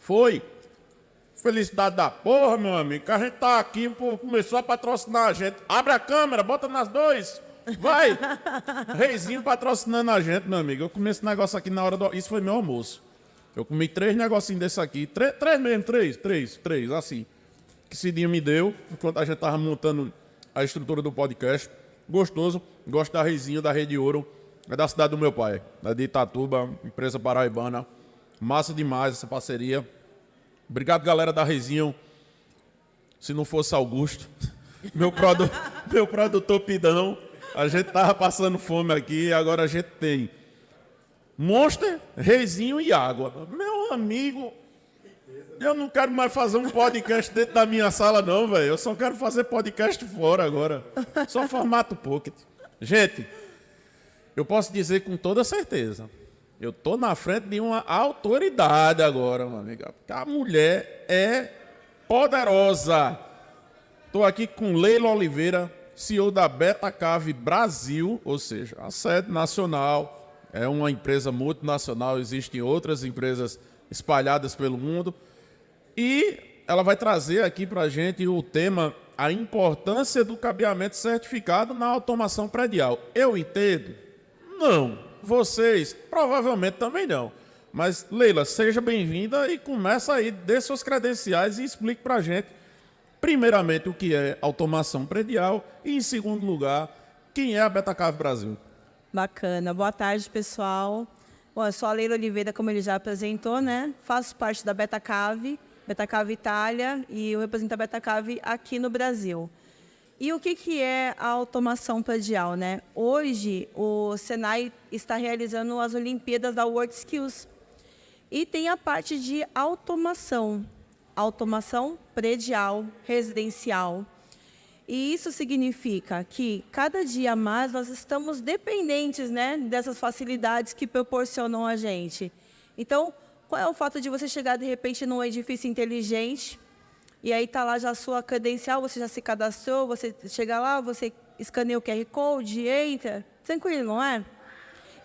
Foi. Felicidade da porra, meu amigo, que a gente tá aqui, o povo começou a patrocinar a gente. Abre a câmera, bota nas dois. Vai! Reizinho patrocinando a gente, meu amigo. Eu comi esse negócio aqui na hora do... Isso foi meu almoço. Eu comi 3 negocinhos desse aqui. Três mesmo, três, assim. Que Cidinho me deu, enquanto a gente tava montando a estrutura do podcast. Gostoso. Gosto da Reizinho, da Rede Ouro. É da cidade do meu pai. É de Itatuba, empresa paraibana. Massa demais essa parceria. Obrigado, galera da Reizinho. Se não fosse Augusto, meu produtor Pidão, a gente tava passando fome aqui e agora a gente tem Monster, Reizinho e água. Meu amigo, eu não quero mais fazer um podcast dentro da minha sala não, velho. Eu só quero fazer podcast fora agora. Só formato pocket. Gente, eu posso dizer com toda certeza, eu tô na frente de uma autoridade agora, meu amigo. Porque a mulher é poderosa. Tô aqui com Leila Oliveira, CEO da Betacave Brasil, ou seja, a sede nacional. É uma empresa multinacional, existem outras empresas espalhadas pelo mundo. E ela vai trazer aqui para a gente o tema, a importância do cabeamento certificado na automação predial. Eu entendo? Não. Vocês, provavelmente também não. Mas, Leila, seja bem-vinda e começa aí, dê suas credenciais e explique para a gente, primeiramente, o que é automação predial e, em segundo lugar, quem é a Betacave Brasil. Bacana. Boa tarde, pessoal. Bom, eu sou a Leila Oliveira, como ele já apresentou, né? Faço parte da Betacave, Betacave Itália, e eu represento a Betacave aqui no Brasil. E o que é a automação predial, né? Hoje, o Senai está realizando as Olimpíadas da WorldSkills. E tem a parte de automação predial, residencial. E isso significa que, cada dia mais, nós estamos dependentes, né, dessas facilidades que proporcionam a gente. Então, qual é o fato de você chegar, de repente, num edifício inteligente, e aí está lá já a sua credencial, você já se cadastrou, você chega lá, você escaneia o QR Code, entra, tranquilo, não é?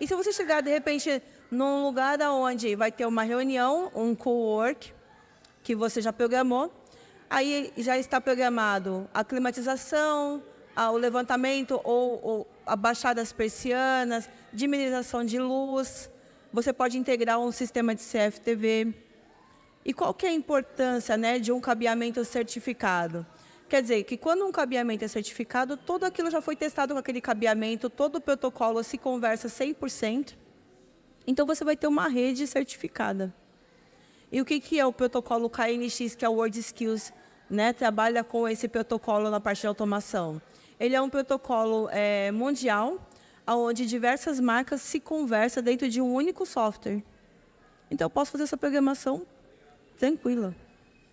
E se você chegar, de repente, num lugar onde vai ter uma reunião, um co-work, que você já programou, aí já está programado a climatização, o levantamento ou a baixada das persianas, diminuição de luz, você pode integrar um sistema de CFTV. E qual que é a importância, né, de um cabeamento certificado? Quer dizer, que quando um cabeamento é certificado, tudo aquilo já foi testado com aquele cabeamento, todo o protocolo se conversa 100%, então você vai ter uma rede certificada. E o que é o protocolo KNX, que é o WorldSkills, né, trabalha com esse protocolo na parte de automação? Ele é um protocolo mundial, onde diversas marcas se conversam dentro de um único software. Então, eu posso fazer essa programação tranquila,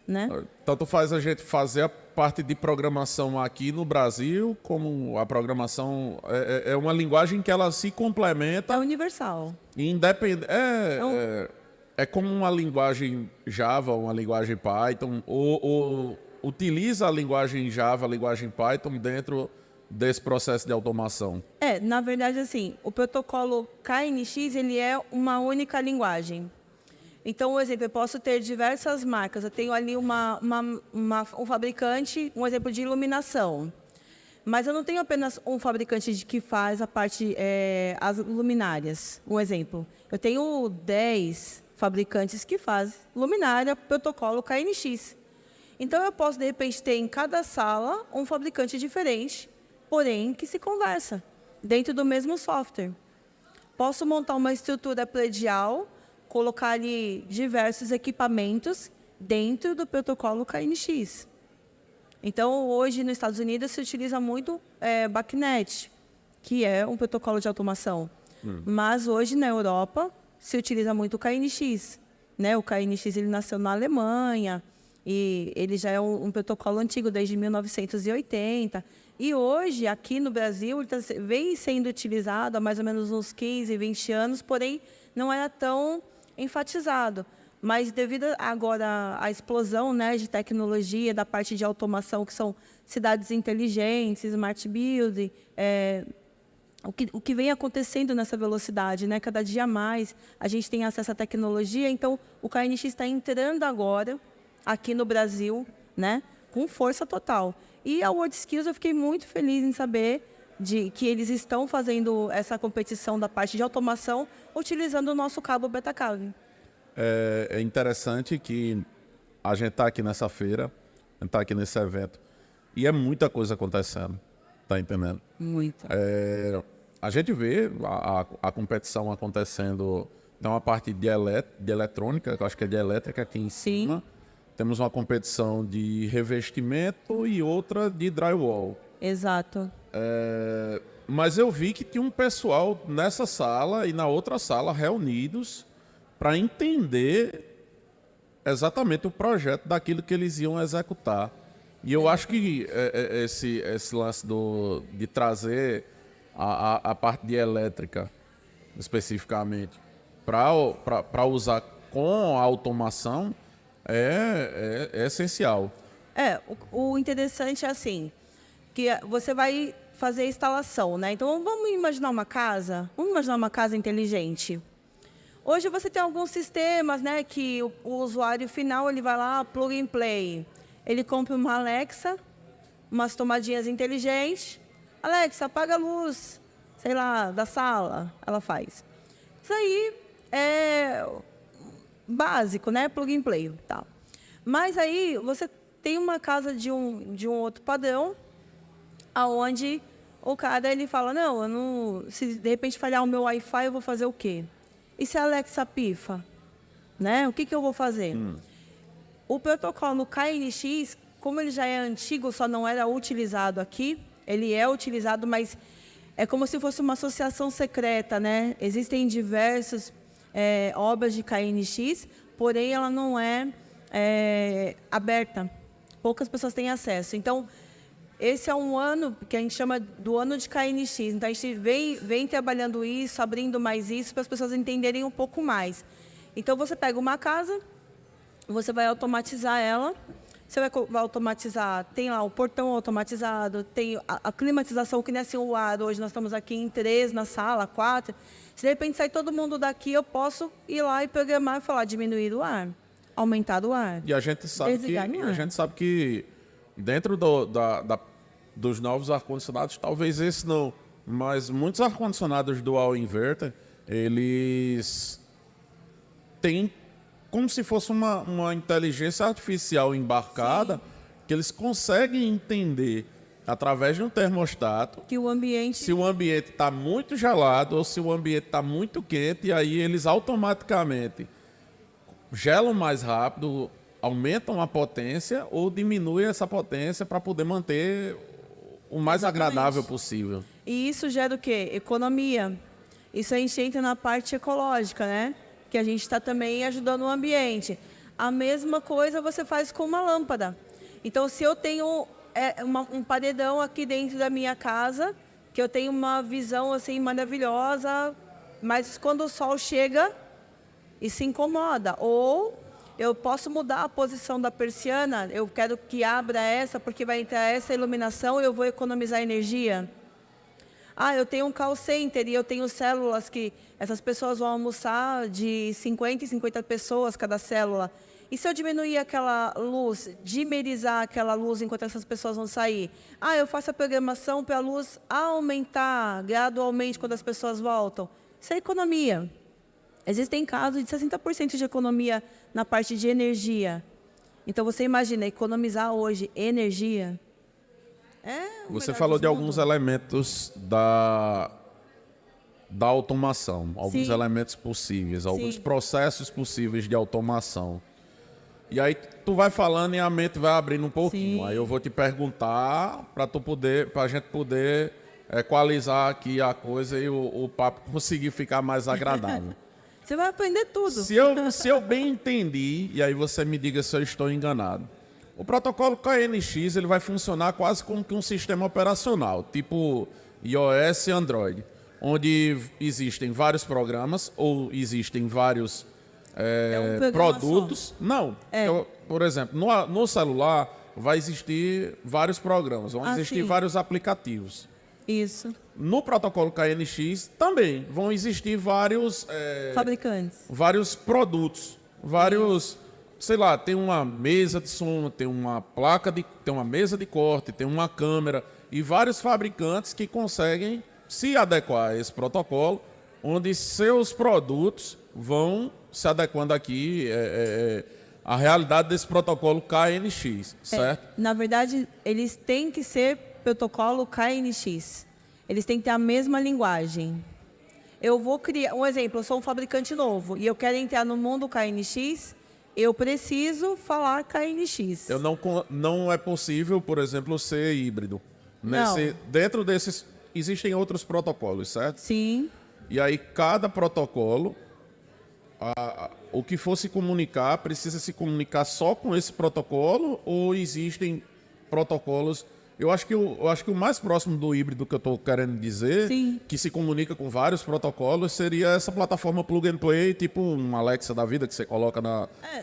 né? Tanto faz a gente fazer a parte de programação aqui no Brasil, como a programação é uma linguagem que ela se complementa. É universal. Independente. É como uma linguagem Java, uma linguagem Python, ou utiliza a linguagem Java, a linguagem Python dentro desse processo de automação. Na verdade, assim, o protocolo KNX, ele é uma única linguagem. Então, por exemplo, eu posso ter diversas marcas. Eu tenho ali um fabricante, um exemplo de iluminação. Mas eu não tenho apenas um fabricante que faz a parte, as luminárias. Um exemplo. Eu tenho 10 fabricantes que fazem luminária, protocolo KNX. Então, eu posso, de repente, ter em cada sala um fabricante diferente, porém, que se conversa dentro do mesmo software. Posso montar uma estrutura predial, colocar ali diversos equipamentos dentro do protocolo KNX. Então, hoje, nos Estados Unidos, se utiliza muito BACnet, que é um protocolo de automação. Mas, hoje, na Europa, se utiliza muito o KNX. Né? O KNX ele nasceu na Alemanha, e ele já é um protocolo antigo, desde 1980. E hoje, aqui no Brasil, ele vem sendo utilizado há mais ou menos uns 15, 20 anos, porém, não era tão enfatizado. Mas devido agora à explosão, né, de tecnologia, da parte de automação, que são cidades inteligentes, smart building, o que vem acontecendo nessa velocidade, né? Cada dia mais a gente tem acesso à tecnologia, então o KNX está entrando agora aqui no Brasil, né? Com força total. E a World Skills eu fiquei muito feliz em saber que eles estão fazendo essa competição da parte de automação utilizando o nosso cabo Betacave. É interessante que a gente está aqui nessa feira, a gente está aqui nesse evento, e é muita coisa acontecendo, tá entendendo? Muito. A gente vê a competição acontecendo, tem uma parte de eletrônica, que eu acho que é de elétrica aqui em cima. Temos uma competição de revestimento e outra de drywall. Exato. Mas eu vi que tinha um pessoal nessa sala e na outra sala reunidos para entender exatamente o projeto daquilo que eles iam executar. E eu acho que esse lance de trazer a parte de elétrica, especificamente, para usar com a automação, é essencial. O interessante é assim, que você vai fazer a instalação, né? Então, vamos imaginar uma casa? Vamos imaginar uma casa inteligente. Hoje você tem alguns sistemas, né, que o usuário final ele vai lá, plug and play. Ele compra uma Alexa, umas tomadinhas inteligentes. Alexa, apaga a luz, sei lá, da sala. Ela faz. Isso aí é básico, né? Plug and play. Tá. Mas aí você tem uma casa de um outro padrão, aonde o cara ele fala, se de repente falhar o meu Wi-Fi, eu vou fazer o quê? E se a Alexa pifa? Né? O que eu vou fazer? O protocolo KNX, como ele já é antigo, só não era utilizado aqui, ele é utilizado, mas é como se fosse uma associação secreta, né? Existem diversas obras de KNX, porém ela não é aberta. Poucas pessoas têm acesso. Então, esse é um ano que a gente chama do ano de KNX. Então, a gente vem trabalhando isso, abrindo mais isso, para as pessoas entenderem um pouco mais. Então, você pega uma casa, você vai automatizar ela, você vai automatizar, tem lá o portão automatizado, tem a climatização, que nem assim o ar. Hoje nós estamos aqui em 3 na sala, 4. Se de repente sair todo mundo daqui, eu posso ir lá e programar e falar, diminuir o ar, aumentar o ar. E a gente sabe que dentro dos novos ar-condicionados, talvez esse não, mas muitos ar-condicionados dual inverter, eles têm como se fosse uma inteligência artificial embarcada, que eles conseguem entender, através de um termostato, que o ambiente... se o ambiente está muito gelado ou se o ambiente está muito quente, e aí eles automaticamente gelam mais rápido, aumentam a potência ou diminuem essa potência para poder manter o mais agradável possível. E isso gera o quê? Economia. Isso a gente entra na parte ecológica, né? Que a gente está também ajudando o ambiente. A mesma coisa você faz com uma lâmpada. Então, se eu tenho um paredão aqui dentro da minha casa, que eu tenho uma visão assim maravilhosa, mas quando o sol chega, isso incomoda. Ou eu posso mudar a posição da persiana, eu quero que abra essa, porque vai entrar essa iluminação e eu vou economizar energia. Eu tenho um call center e eu tenho células que essas pessoas vão almoçar de 50 em 50 pessoas cada célula. E se eu diminuir aquela luz, dimerizar aquela luz enquanto essas pessoas vão sair? Eu faço a programação para a luz aumentar gradualmente quando as pessoas voltam. Isso é economia. Existem casos de 60% de economia na parte de energia. Então, você imagina, economizar hoje energia. Você falou de alguns elementos da automação, alguns elementos possíveis, alguns processos possíveis de automação. E aí tu vai falando e a mente vai abrindo um pouquinho. Sim. Aí eu vou te perguntar para a gente poder equalizar aqui a coisa e o papo conseguir ficar mais agradável. Você vai aprender tudo. Se eu bem entendi, e aí você me diga se eu estou enganado, o protocolo KNX ele vai funcionar quase como que um sistema operacional, tipo iOS e Android, onde existem vários programas ou existem vários produtos. Não, por exemplo, no celular vai existir vários programas, vão existir vários aplicativos. Isso. No protocolo KNX também vão existir Fabricantes. Produtos, sei lá, tem uma mesa de som, tem uma tem uma mesa de corte, tem uma câmera e vários fabricantes que conseguem se adequar a esse protocolo, onde seus produtos vão se adequando aqui à realidade desse protocolo KNX, certo? Na verdade, eles têm que ser protocolo KNX. Eles têm que ter a mesma linguagem. Eu vou criar... Um exemplo, eu sou um fabricante novo e eu quero entrar no mundo KNX, eu preciso falar KNX. Não é possível, por exemplo, ser híbrido. Não. Dentro desses, existem outros protocolos, certo? Sim. E aí, cada protocolo, o que for se comunicar, precisa se comunicar só com esse protocolo ou existem protocolos... Eu acho que o mais próximo do híbrido que eu estou querendo dizer, Sim. que se comunica com vários protocolos, seria essa plataforma plug and play, tipo um Alexa da vida, que você coloca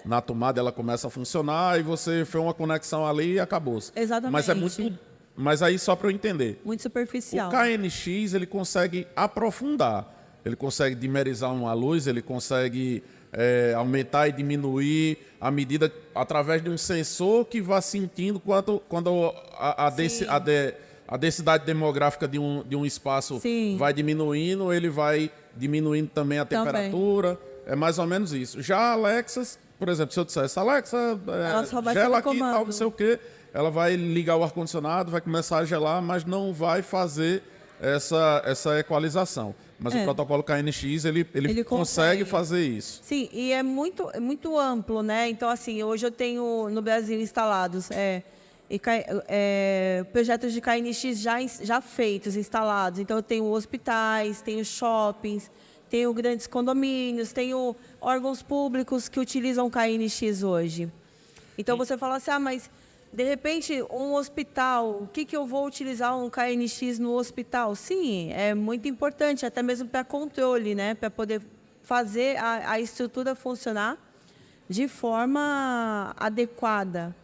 na tomada, ela começa a funcionar e você fez uma conexão ali e acabou-se. Exatamente. Mas aí só para eu entender. Muito superficial. O KNX, ele consegue aprofundar. Ele consegue dimerizar uma luz, ele consegue aumentar e diminuir a medida através de um sensor que vai sentindo quando a densidade demográfica de um espaço Sim. vai diminuindo, ele vai diminuindo também a temperatura. É mais ou menos isso. Já a Alexa, por exemplo, se eu dissesse, Alexa, gela aqui e tal, não sei o quê, ela vai ligar o ar-condicionado, vai começar a gelar, mas não vai fazer essa equalização. Mas o protocolo KNX, ele consegue fazer isso. Sim, e é muito amplo, né? Então, assim, hoje eu tenho no Brasil instalados projetos de KNX já feitos, instalados. Então, eu tenho hospitais, tenho shoppings, tenho grandes condomínios, tenho órgãos públicos que utilizam KNX hoje. Então, você fala assim, mas... De repente, um hospital, o que eu vou utilizar um KNX no hospital? Sim, é muito importante, até mesmo para controle, né? Para poder fazer a estrutura funcionar de forma adequada,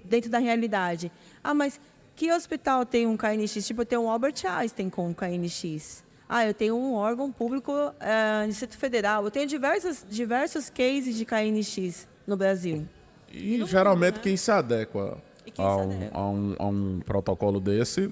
dentro da realidade. Mas que hospital tem um KNX? Tipo, eu tenho um Albert Einstein com um KNX. Eu tenho um órgão público, Distrito Federal. Eu tenho diversos cases de KNX no Brasil. E geralmente quem se adequa a um protocolo desse...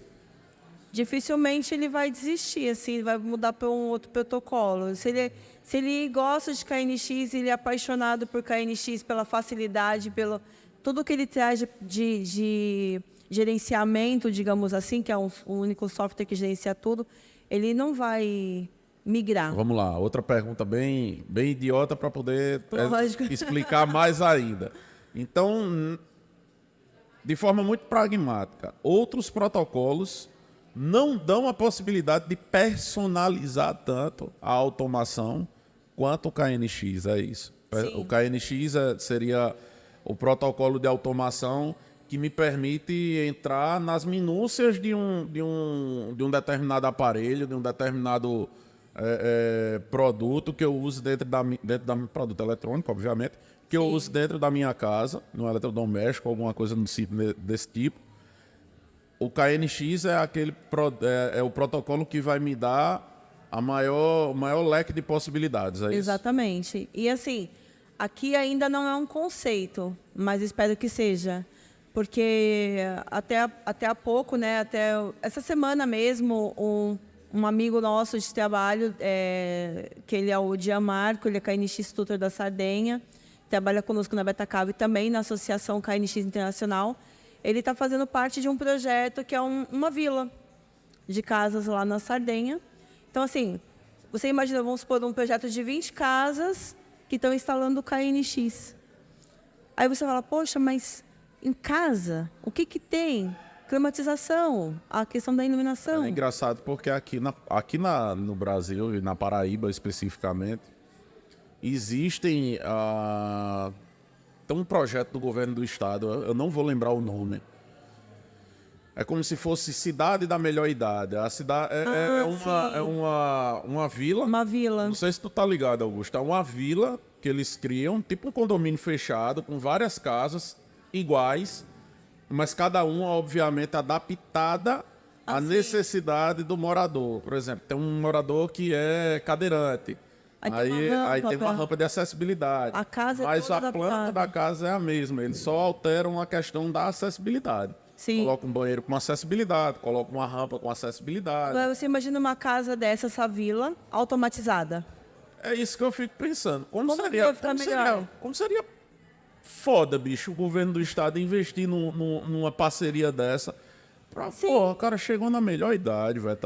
Dificilmente ele vai desistir, assim, vai mudar para um outro protocolo. Se ele gosta de KNX, ele é apaixonado por KNX, pela facilidade, pelo tudo que ele traz de gerenciamento, digamos assim, que é um único software que gerencia tudo, ele não vai migrar. Vamos lá, outra pergunta bem idiota para poder explicar mais ainda. Então, de forma muito pragmática, outros protocolos não dão a possibilidade de personalizar tanto a automação quanto o KNX, é isso. Sim. O KNX seria o protocolo de automação que me permite entrar nas minúcias de um determinado aparelho, de um determinado produto que eu uso dentro da produto eletrônico, obviamente, que eu uso dentro da minha casa, no eletrodoméstico, alguma coisa desse tipo. O KNX é o protocolo que vai me dar o maior leque de possibilidades. É isso? Exatamente. E assim, aqui ainda não é um conceito, mas espero que seja. Porque até há pouco, né, até essa semana mesmo, um amigo nosso de trabalho, que ele é o Diamarco, ele é KNX Tutor da Sardenha, trabalha conosco na Betacave e também na Associação KNX Internacional. Ele está fazendo parte de um projeto que é uma vila de casas lá na Sardenha. Então, assim, você imagina, vamos supor, um projeto de 20 casas que estão instalando o KNX. Aí você fala, poxa, mas em casa, o que tem? Climatização, a questão da iluminação. É engraçado porque aqui no Brasil, e na Paraíba especificamente, existem... Tem um projeto do governo do estado, eu não vou lembrar o nome. É como se fosse Cidade da Melhor Idade. A cidade uma vila. Uma vila. Não sei se tu tá ligado, Augusto. É uma vila que eles criam, tipo um condomínio fechado, com várias casas iguais, mas cada uma, obviamente, adaptada a Assim. necessidade do morador. Por exemplo, tem um morador que é cadeirante. Aí tem uma rampa de acessibilidade. A casa é Mas toda a planta adaptada. da casa é a mesma. Eles só alteram a questão da acessibilidade. Sim. Coloca um banheiro com acessibilidade, coloca uma rampa com acessibilidade. Agora você imagina uma casa dessa, essa vila, automatizada. É isso que eu fico pensando. Como Como seria, vai ficar melhor? como seria foda, bicho, o governo do estado investir numa parceria dessa. Sim. Porra, o cara chegou na melhor idade, velho.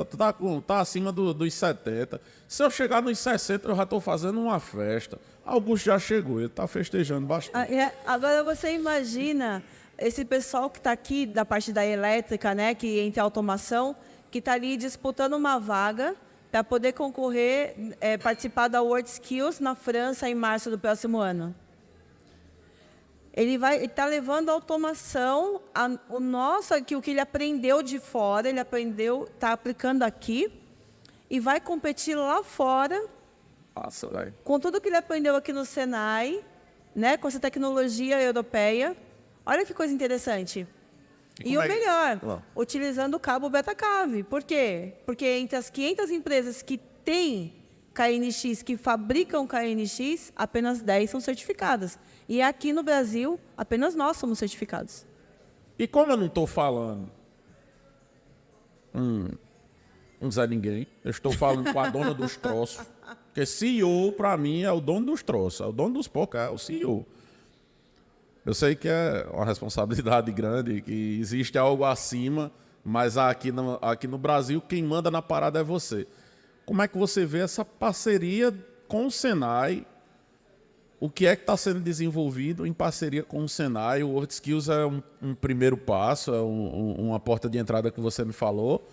Tá acima dos 70. Se eu chegar nos 60, eu já tô fazendo uma festa. Augusto já chegou, ele tá festejando bastante. Agora você imagina esse pessoal que está aqui da parte da elétrica, né, que entre a automação, que está ali disputando uma vaga para poder concorrer, participar da World Skills na França em março do próximo ano. Ele está levando a automação, o que ele aprendeu de fora, ele aprendeu, está aplicando aqui e vai competir lá fora. Passa, velho. Com tudo que ele aprendeu aqui no Senai, né, com essa tecnologia europeia. Olha que coisa interessante. E o melhor, utilizando o cabo Betacave. Por quê? Porque entre as 500 empresas que têm KNX, que fabricam KNX, apenas 10 são certificadas. E aqui no Brasil, apenas nós somos certificados. E como eu não estou falando um Zé Ninguém, eu estou falando com a dona dos troços. Porque CEO, para mim, é o dono dos troços, é o dono dos pocos, é o CEO. Eu sei que é uma responsabilidade grande, que existe algo acima, mas aqui no Brasil, quem manda na parada é você. Como é que você vê essa parceria com o Senai? O que é que está sendo desenvolvido em parceria com o Senai? O World Skills é um primeiro passo, é uma porta de entrada que você me falou,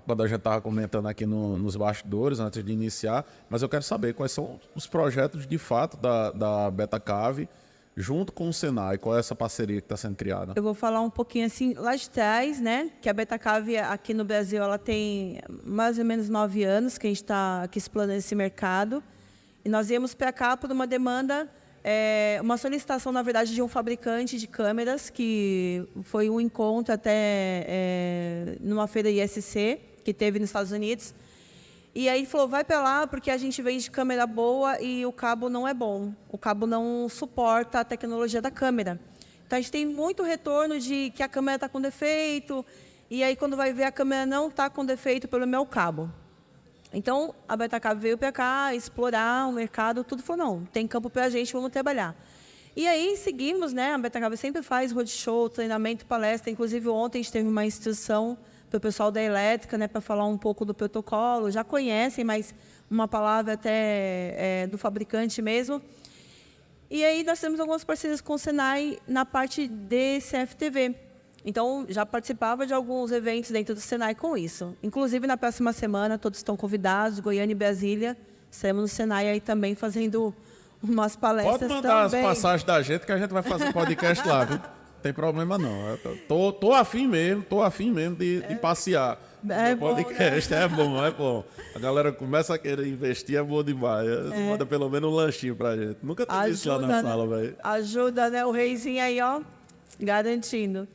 quando a gente estava comentando aqui nos bastidores, antes de iniciar. Mas eu quero saber quais são os projetos, de fato, da Betacave, junto com o Senai. Qual é essa parceria que está sendo criada? Eu vou falar um pouquinho assim, lá de trás, né? Que a Betacave aqui no Brasil, ela tem mais ou menos 9 anos que a gente está aqui explorando esse mercado. E nós viemos para cá por uma demanda, uma solicitação, na verdade, de um fabricante de câmeras, que foi um encontro até numa feira ISC, que teve nos Estados Unidos. E aí ele falou, vai para lá, porque a gente vende câmera boa e o cabo não é bom. O cabo não suporta a tecnologia da câmera. Então, a gente tem muito retorno de que a câmera está com defeito, e aí, quando vai ver, a câmera não está com defeito pelo meu cabo. Então, a Betacave veio para cá, explorar o mercado, tudo falou, não, tem campo para a gente, vamos trabalhar. E aí, seguimos, né? A Betacave sempre faz roadshow, treinamento, palestra. Inclusive, ontem a gente teve uma instrução para o pessoal da elétrica, né, para falar um pouco do protocolo. Já conhecem, mas uma palavra até do fabricante mesmo. E aí, nós temos algumas parcerias com o Senai na parte de CFTV. Então, já participava de alguns eventos dentro do Senai com isso. Inclusive, na próxima semana, todos estão convidados, Goiânia e Brasília. Estaremos no Senai aí também fazendo umas palestras também. Pode mandar as passagens da gente, que a gente vai fazer podcast lá, viu? Não tem problema, não. Eu tô afim mesmo de passear. O podcast é bom, é bom. A galera começa a querer investir, é bom demais. Manda pelo menos um lanchinho pra gente. Nunca teve isso lá na sala, velho. Ajuda, né? O reizinho aí, ó, garantindo.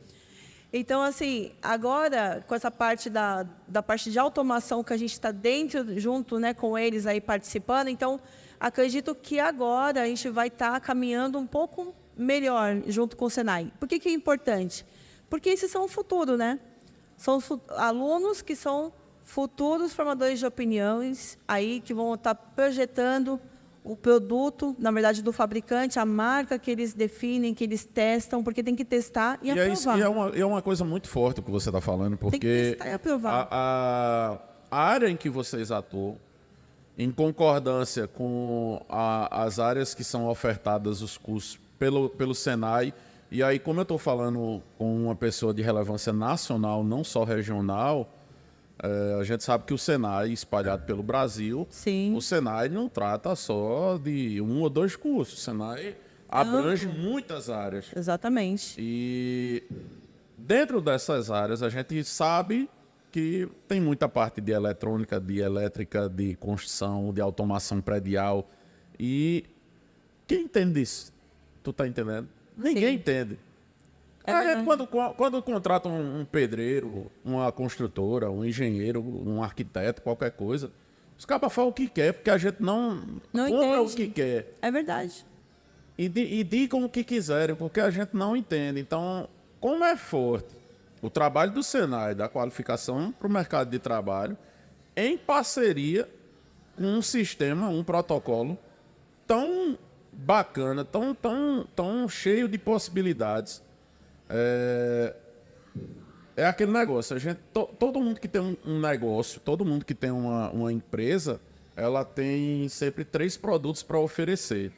Então, assim, agora, com essa parte da parte de automação que a gente está dentro, junto, né, com eles aí participando, então, acredito que agora a gente vai estar caminhando um pouco melhor junto com o Senai. Por que é importante? Porque esses são o futuro, né? São alunos que são futuros formadores de opiniões, aí que vão estar projetando o produto, na verdade, do fabricante, a marca que eles definem, que eles testam, porque tem que testar e aprovar. É uma coisa muito forte o que você está falando, porque tem que testar e aprovar. A área em que vocês atuam, em concordância com as áreas que são ofertadas os cursos pelo Senai, e aí, como eu estou falando com uma pessoa de relevância nacional, não só regional, a gente sabe que o Senai, espalhado pelo Brasil, Sim. o Senai não trata só de 1 ou 2 cursos. O Senai abrange muitas áreas. Exatamente. E dentro dessas áreas, a gente sabe que tem muita parte de eletrônica, de elétrica, de construção, de automação predial. E quem entende isso? Tu tá entendendo? Ninguém entende. Quando contrata um pedreiro, uma construtora, um engenheiro, um arquiteto, qualquer coisa, os cabas falam o que quer, porque a gente não compra o que quer. É verdade. E digam o que quiserem, porque a gente não entende. Então, como é forte o trabalho do Senai, da qualificação para o mercado de trabalho, em parceria com um sistema, um protocolo tão bacana, tão cheio de possibilidades. É aquele negócio, todo mundo que tem um negócio, todo mundo que tem uma empresa, ela tem sempre 3 produtos para oferecer.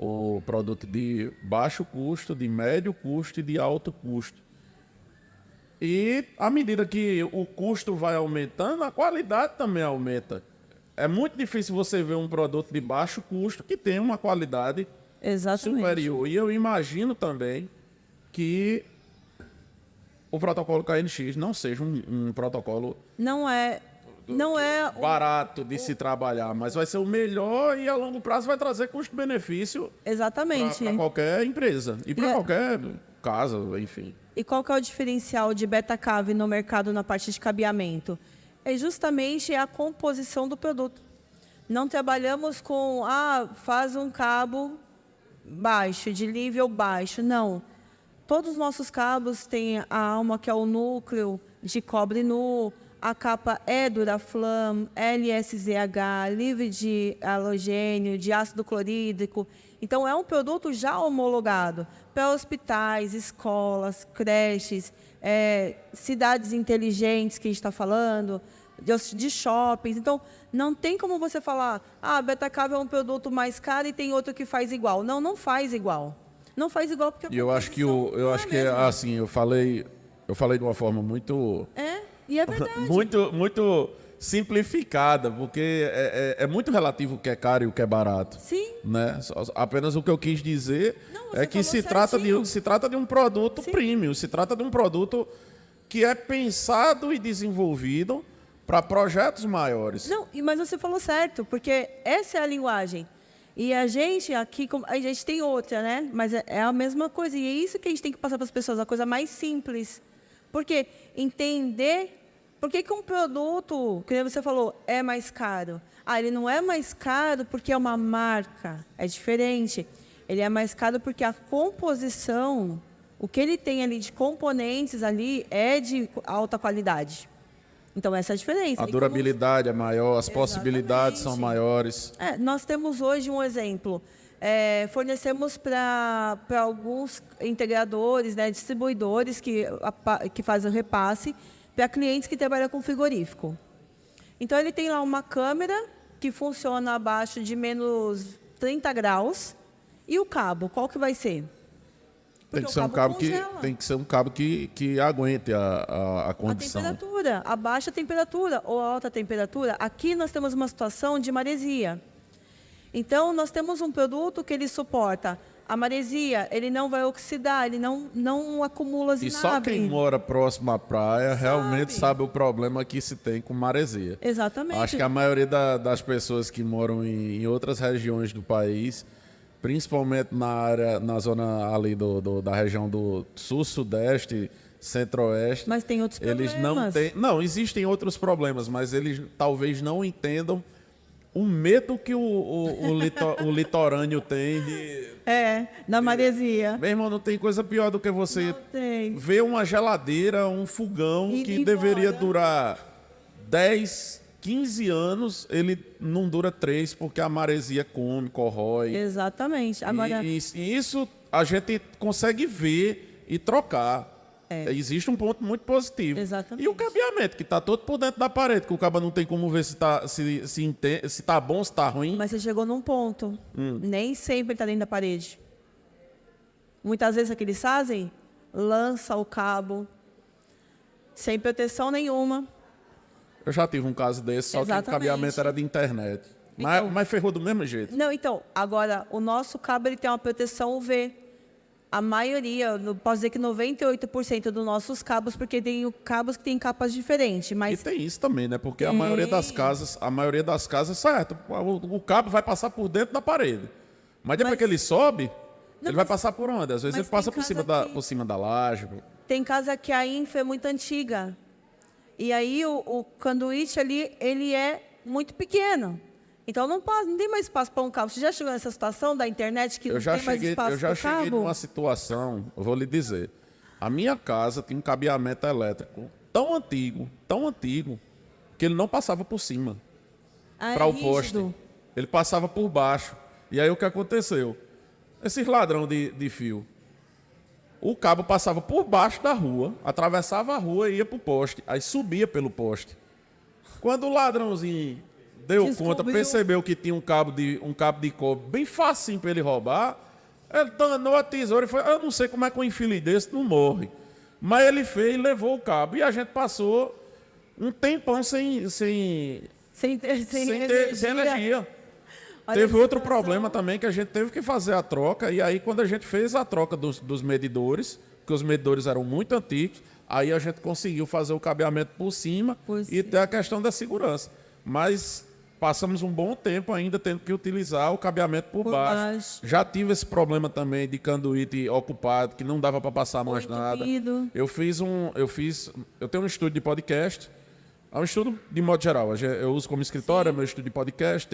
O produto de baixo custo, de médio custo e de alto custo. E à medida que o custo vai aumentando, a qualidade também aumenta. É muito difícil você ver um produto de baixo custo que tem uma qualidade superior. E eu imagino também que o protocolo KNX não seja um protocolo barato de se trabalhar, mas vai ser o melhor e a longo prazo vai trazer custo-benefício para qualquer empresa e para qualquer casa, enfim. E qual que é o diferencial de Betacave no mercado na parte de cabeamento? É justamente a composição do produto. Não trabalhamos com, faz um cabo baixo, de nível baixo, não. Todos os nossos cabos têm a alma, que é o núcleo de cobre nu, a capa é Duraflam, LSZH, livre de halogênio, de ácido clorídrico. Então, é um produto já homologado para hospitais, escolas, creches, cidades inteligentes que a gente está falando, de shoppings. Então, não tem como você falar, Betacave é um produto mais caro e tem outro que faz igual. Não, não faz igual. Não faz igual porque... E eu acho que é assim, eu falei de uma forma muito... E é verdade. muito simplificada, porque é muito relativo o que é caro e o que é barato. Sim. Né? Apenas o que eu quis dizer é que se trata de um produto premium, se trata de um produto que é pensado e desenvolvido para projetos maiores. Não, mas você falou certo, porque essa é a linguagem. E a gente aqui, a gente tem outra, né? Mas é a mesma coisa. E é isso que a gente tem que passar para as pessoas, a coisa mais simples. Porque entender por que um produto, que você falou, é mais caro. Ele não é mais caro porque é uma marca, é diferente. Ele é mais caro porque a composição, o que ele tem ali de componentes ali é de alta qualidade. Então, essa é a diferença. A durabilidade é maior, as possibilidades são maiores. Nós temos hoje um exemplo. Fornecemos para alguns integradores, né, distribuidores que fazem o repasse para clientes que trabalham com frigorífico. Então, ele tem lá uma câmera que funciona abaixo de menos 30 graus. E o cabo, qual que vai ser? Tem que ser um cabo que aguente a condição. A temperatura, a baixa temperatura ou a alta temperatura. Aqui nós temos uma situação de maresia. Então, nós temos um produto que ele suporta a maresia, ele não vai oxidar, ele não acumula zinabre. E só quem mora próximo à praia realmente sabe o problema que se tem com maresia. Exatamente. Acho que a maioria das pessoas que moram em outras regiões do país, principalmente na zona ali da região do sul, sudeste, centro-oeste. Mas tem outros problemas. Não, existem outros problemas, mas eles talvez não entendam o medo que o litorâneo tem da maresia. Meu irmão, não tem coisa pior do que você ver uma geladeira, um fogão que deveria durar 10, 15 anos, ele não dura 3 porque a maresia corrói. Exatamente. Agora... E isso a gente consegue ver e trocar. Existe um ponto muito positivo. Exatamente. E o cabeamento, que está todo por dentro da parede, que o cabo não tem como ver se tá bom, se tá ruim. Mas você chegou num ponto. Nem sempre está dentro da parede. Muitas vezes o que eles fazem? Lança o cabo sem proteção nenhuma. Eu já tive um caso desse, só que o cabeamento era de internet. Então, mas ferrou do mesmo jeito. Não, então, agora, o nosso cabo ele tem uma proteção UV. A maioria, posso dizer que 98% dos nossos cabos, porque tem cabos que têm capas diferentes. Mas... E tem isso também, né? Porque a maioria das casas, certo, o cabo vai passar por dentro da parede. Mas depois que ele sobe, Ele vai passar por onde? Às vezes mas ele passa tem por cima, casa que- por cima da laje. Tem casa que a infra é muito antiga. E aí o conduíte ali, ele é muito pequeno. Então não tem mais espaço para um cabo. Você já chegou nessa situação da internet que não tem mais espaço Eu já para o cheguei cabo? numa situação, eu vou lhe dizer. A minha casa tinha um cabeamento elétrico tão antigo, que ele não passava por cima Ah, é para o rígido. poste. Ele passava por baixo. E aí o que aconteceu? Esses ladrão de fio. O cabo passava por baixo da rua, atravessava a rua e ia pro poste. Aí subia pelo poste. Quando o ladrãozinho deu Descobriu. conta, percebeu que tinha um cabo de cobre bem facinho para ele roubar, ele danou a tesoura e foi. Eu não sei como é que um infeliz desse não morre. Mas ele fez e levou o cabo. E a gente passou um tempão sem energia. Olha Teve a outro situação. problema também, que a gente teve que fazer a troca. E aí, quando a gente fez a troca dos medidores, porque os medidores eram muito antigos, aí a gente conseguiu fazer o cabeamento por cima Por e cima. ter a questão da segurança. Mas passamos um bom tempo ainda tendo que utilizar o cabeamento por baixo. Já tive esse problema também de conduíte ocupado, que não dava para passar mais nada. entupido. Eu tenho um estúdio de podcast. É um estudo de modo geral. Eu uso como escritório, é meu estúdio de podcast,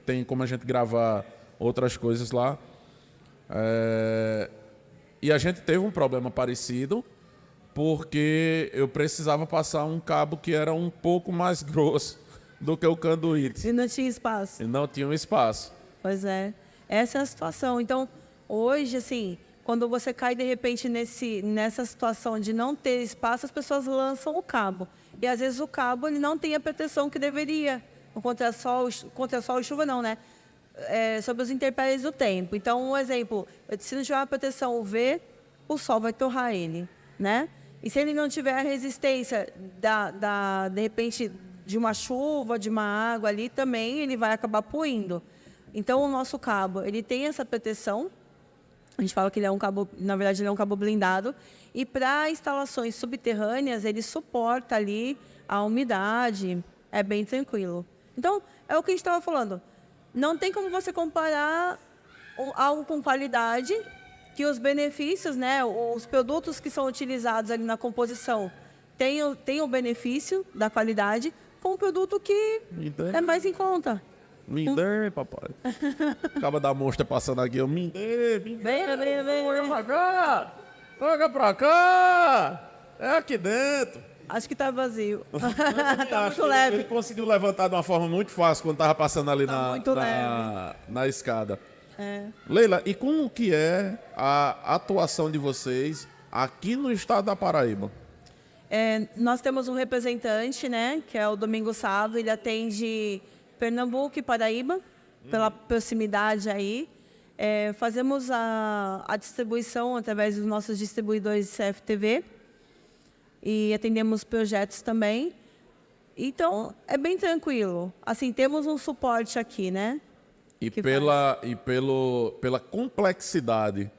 tem como a gente gravar outras coisas lá. E a gente teve um problema parecido, porque eu precisava passar um cabo que era um pouco mais grosso do que o conduíte. E não tinha espaço. E não tinha um espaço. Pois é. Essa é a situação. Então, hoje, assim, quando você cai de repente nessa situação de não ter espaço, as pessoas lançam o cabo. E às vezes o cabo ele não tem a proteção que deveria. Contra sol e chuva não, né? Sobre os intempéries do tempo. Então, um exemplo, se não tiver uma proteção UV, o sol vai torrar ele, né? E se ele não tiver a resistência de repente, de uma chuva, de uma água ali, também ele vai acabar puindo. Então, o nosso cabo, ele tem essa proteção. A gente fala que ele é um cabo, na verdade, ele é um cabo blindado. E para instalações subterrâneas, ele suporta ali a umidade, é bem tranquilo. Então, é o que a gente estava falando. Não tem como você comparar algo com qualidade, que os benefícios, né, os produtos que são utilizados ali na composição têm o benefício da qualidade, com um produto que é mais em conta. Me dê, papai. Acaba da mostra passando aqui, eu me dê. Vem. Pra cá! Toca pra cá! É aqui dentro. Acho que está vazio. Está Acho muito que leve. Ele conseguiu levantar de uma forma muito fácil quando estava passando ali muito na escada. Leila, e como que é a atuação de vocês aqui no estado da Paraíba? Nós temos um representante, né, que é o Domingos Sávio, ele atende Pernambuco e Paraíba, pela proximidade aí. Fazemos a distribuição através dos nossos distribuidores CFTV e atendemos projetos também. Então, é bem tranquilo. Assim, temos um suporte aqui, né? E que pela complexidade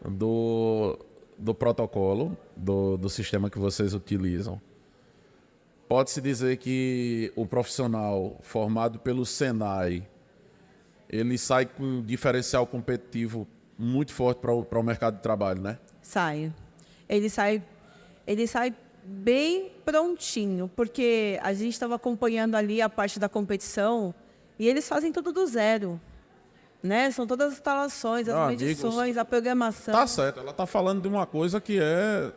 do protocolo, do sistema que vocês utilizam, pode-se dizer que o profissional formado pelo Senai, ele sai com um diferencial competitivo muito forte para o mercado de trabalho, né? Sai. Ele sai bem prontinho, porque a gente estava acompanhando ali a parte da competição e eles fazem tudo do zero, né? São todas as instalações, as medições, a programação. Tá certo, ela tá falando de uma coisa que é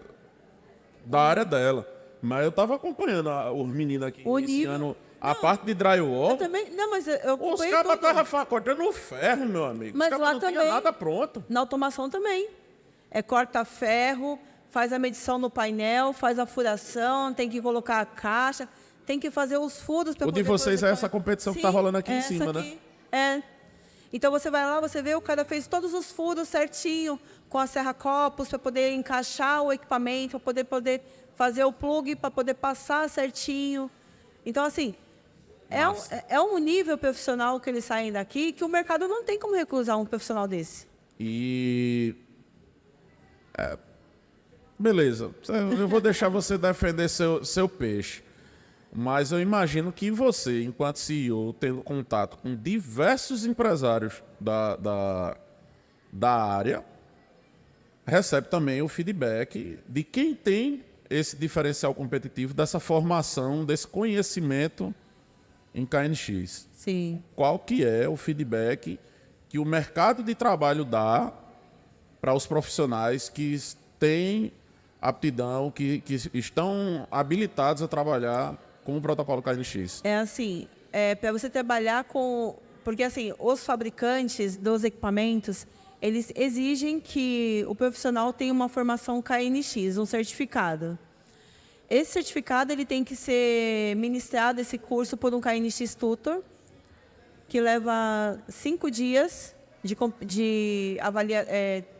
da área dela. Mas eu tava acompanhando os meninos aqui iniciando a parte de drywall. Eu também, não, mas eu Os acompanhei caras tudo. estavam cortando o ferro, meu amigo. Mas Os caras lá não também. tinham nada pronto. Na automação também. Corta ferro, faz a medição no painel, faz a furação, tem que colocar a caixa, tem que fazer os furos para O de vocês é essa competição que tá rolando aqui em cima, né? Então você vai lá, você vê, o cara fez todos os furos certinho, com a serra-copos, para poder encaixar o equipamento, para poder fazer o plug, para poder passar certinho. Então, assim, é um nível profissional que eles saem daqui que o mercado não tem como recusar um profissional desse. E... beleza, eu vou deixar você defender seu peixe. Mas eu imagino que você, enquanto CEO, tendo contato com diversos empresários da área, recebe também o feedback de quem tem esse diferencial competitivo, dessa formação, desse conhecimento em KNX. Sim. Qual que é o feedback que o mercado de trabalho dá para os profissionais que têm aptidão, que estão habilitados a trabalhar com o protocolo KNX? É assim, para você trabalhar com... Porque, assim, os fabricantes dos equipamentos, eles exigem que o profissional tenha uma formação KNX, um certificado. Esse certificado ele tem que ser ministrado, esse curso, por um KNX Tutor, que leva 5 dias de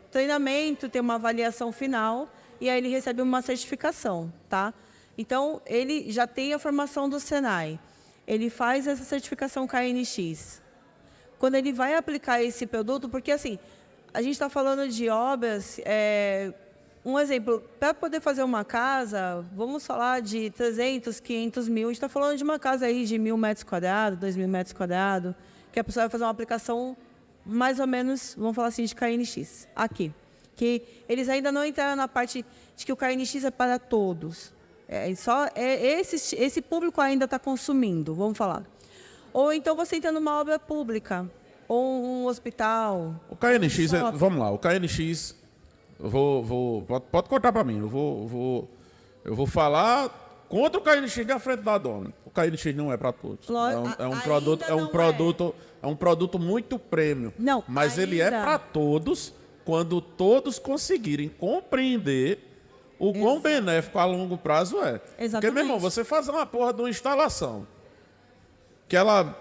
treinamento, tem uma avaliação final, e aí ele recebe uma certificação, tá? Então, ele já tem a formação do Senai. Ele faz essa certificação KNX. Quando ele vai aplicar esse produto, porque assim, a gente está falando de obras, um exemplo, para poder fazer uma casa, vamos falar de 300, 500 mil, a gente está falando de uma casa aí de 1.000 metros quadrados, 2.000 metros quadrados, que a pessoa vai fazer uma aplicação mais ou menos, vamos falar assim, de KNX, aqui. Que eles ainda não entraram na parte de que o KNX é para todos. Esse público ainda está consumindo, vamos falar. Ou então você entra numa obra pública, ou um hospital. O KNX, vamos lá, o KNX, pode contar para mim, eu vou falar contra o KNX da frente da dona. O KNX não é para todos. É um produto muito premium. Não, mas ele é para todos quando todos conseguirem compreender o quão benéfico a longo prazo é. Exatamente. Porque, meu irmão, você fazer uma porra de uma instalação que ela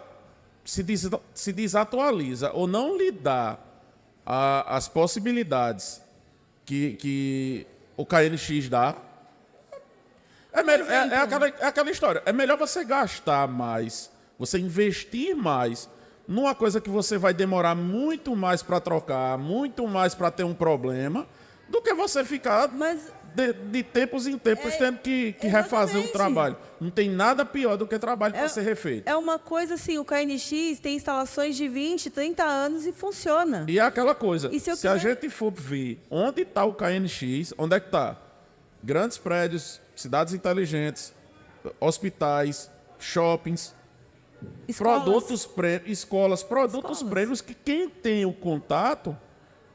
se desatualiza ou não lhe dá as possibilidades que o KNX dá, é aquela história. É melhor você gastar mais, você investir mais numa coisa que você vai demorar muito mais para trocar, muito mais para ter um problema, do que você ficar de tempos em tempos tendo que refazer o trabalho. Não tem nada pior do que trabalho para ser refeito. É uma coisa assim, o KNX tem instalações de 20, 30 anos e funciona. E é aquela coisa, se a quiser... gente for ver onde está o KNX, onde é que está? Grandes prédios, cidades inteligentes, hospitais, shoppings, escolas, produtos prêmios que quem tem o contato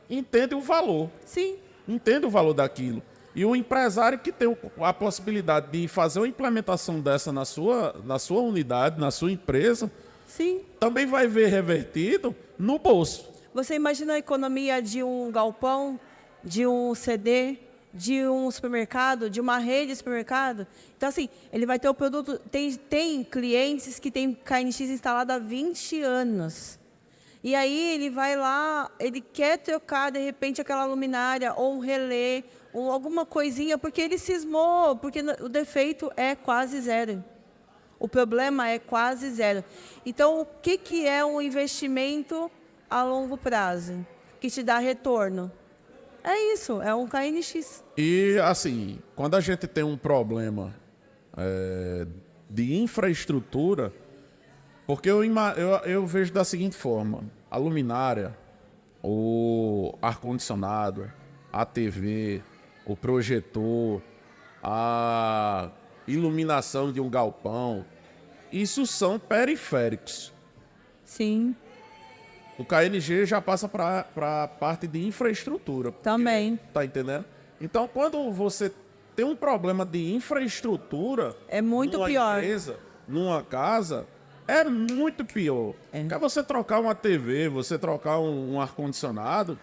entende o valor. Sim. Entende o valor daquilo. E o empresário que tem a possibilidade de fazer uma implementação dessa na sua unidade, na sua empresa, sim, também vai ver revertido no bolso. Você imagina a economia de um galpão, de um CD, de um supermercado, de uma rede de supermercado? Então, assim, ele vai ter o produto... Tem clientes que têm KNX instalado há 20 anos. E aí ele vai lá, ele quer trocar, de repente, aquela luminária ou um relé, ou alguma coisinha, porque ele cismou, porque o defeito é quase zero. O problema é quase zero. Então, o que é um investimento a longo prazo, que te dá retorno? É isso, é um KNX. E, assim, quando a gente tem um problema de infraestrutura, porque eu vejo da seguinte forma: a luminária, o ar-condicionado, a TV, o projetor, a iluminação de um galpão, isso são periféricos. Sim. O KNG já passa para a parte de infraestrutura. Também. Tá entendendo? Então, quando você tem um problema de infraestrutura... É muito numa pior. empresa, numa casa, é muito pior. Porque você trocar uma TV, você trocar um ar-condicionado,